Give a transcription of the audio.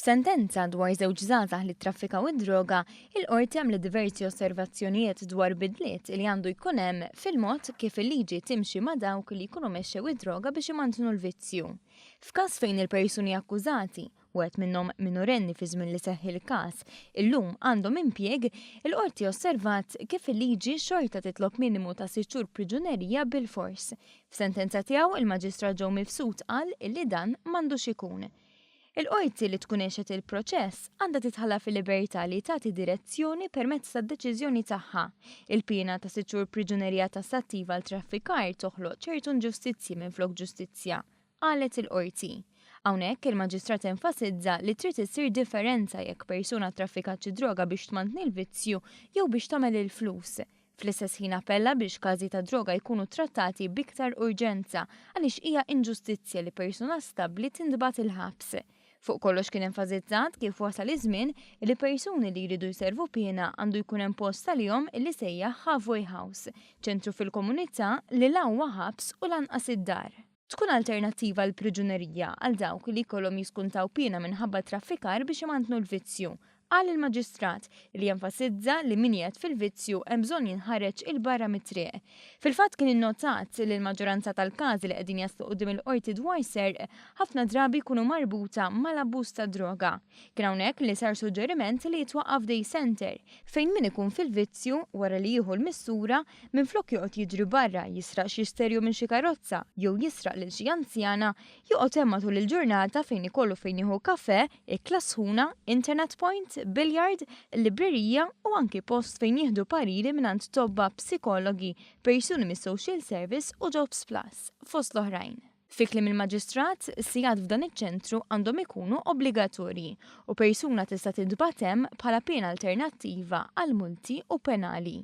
F'sentenza dwar żewġ żgħażagħ li traffikaw id-droga, il-qorti għamlet diversi osservazzjonijiet dwar bidliet li għandu jkun hemm fil-mod kif il-liġi timxi ma' dawk li jkunu mexxew id-droga biex imantnu l-vizzju. F'każ fejn il-persuni akkużati u għed minnhom minorenni fi żmien li seħħ il-każ, illum għandhom impjieg, il-qorti osservat kif il-liġi xorta titlob minimu ta' 6 xhur priġunerija bil-fors. F'sentenza tiegħu il-Maġistrat Joe Mifsud qal illi dan m'għandux ikun. Il-qorti li tkun għexet il-proċess għandha titħalla fil-libertà li tagħti direzzjoni permezz tad-deċiżjoni tagħha. Il-pjena ta' 6 xhur priġunerija tassattiva għal traffikar toħloq ċertu inġustizzji minflok ġustizzja, qalet il-qorti. Hawnhekk il-Maġistrat enfasizza li trid issir differenza jekk persuna traffikat xi droga biex tmantni l-vizzju jew biex tagħmel il-flus. Fl-istess ħin appella biex każi ta' droga jkunu trattati biktar urġenza għaliex hija inġustizzja li persuna stabbli tindbat il-ħabs. Fuq kollox kien enfasizzat kif wasal iż-żmien li persuni li jridu jservu pjena għandu jkun hemm post għalihom li sejjaħ halfway house, ċentru fil-komunità li huwa ħabs u lanqas id-dar. Tkun alternattiva l priġunerija għal dawk li jkollhom jiskuntaw pjena minħabba traffikar biex imantnu l-vizzju. Qal il-Maġistrat li jenfasizza li min qiegħed fil-vizzju hemm bżonn jinħareġ il-barra mit-triq. Fil-fatt kien innotat li l-maġġoranza tal-każi li qegħdin jaslu quddiem il-qorti dwar serq ħafna drabi jkunu marbuta mal-abbuż ta' droga. Kien hawnhekk li sar suġġeriment li jitwaqqaf day center fejn min ikun fil-vizzju wara li jieħu l-missura minflok joqgħod jiġri barra jisraq xi sterju minn xi karozza jew jisraq lil xi anzjana joqgħod hemm matul il-ġurnata fejn ikollu fejn jieħu kafè, ikla sħuna, internet point, biljard, librerija u anki post fejn jieħdu pariri mingħand tobba psikologi, persuni mis-social service u Jobs Plus, fost l-oħrajn. Fi kliem il-Maġistrat, sigħat f'dan iċ-ċentru għandhom ikunu obbligatorji u persuna tista' tintbagħat hemm bħala pjena alternattiva għal multi u penali.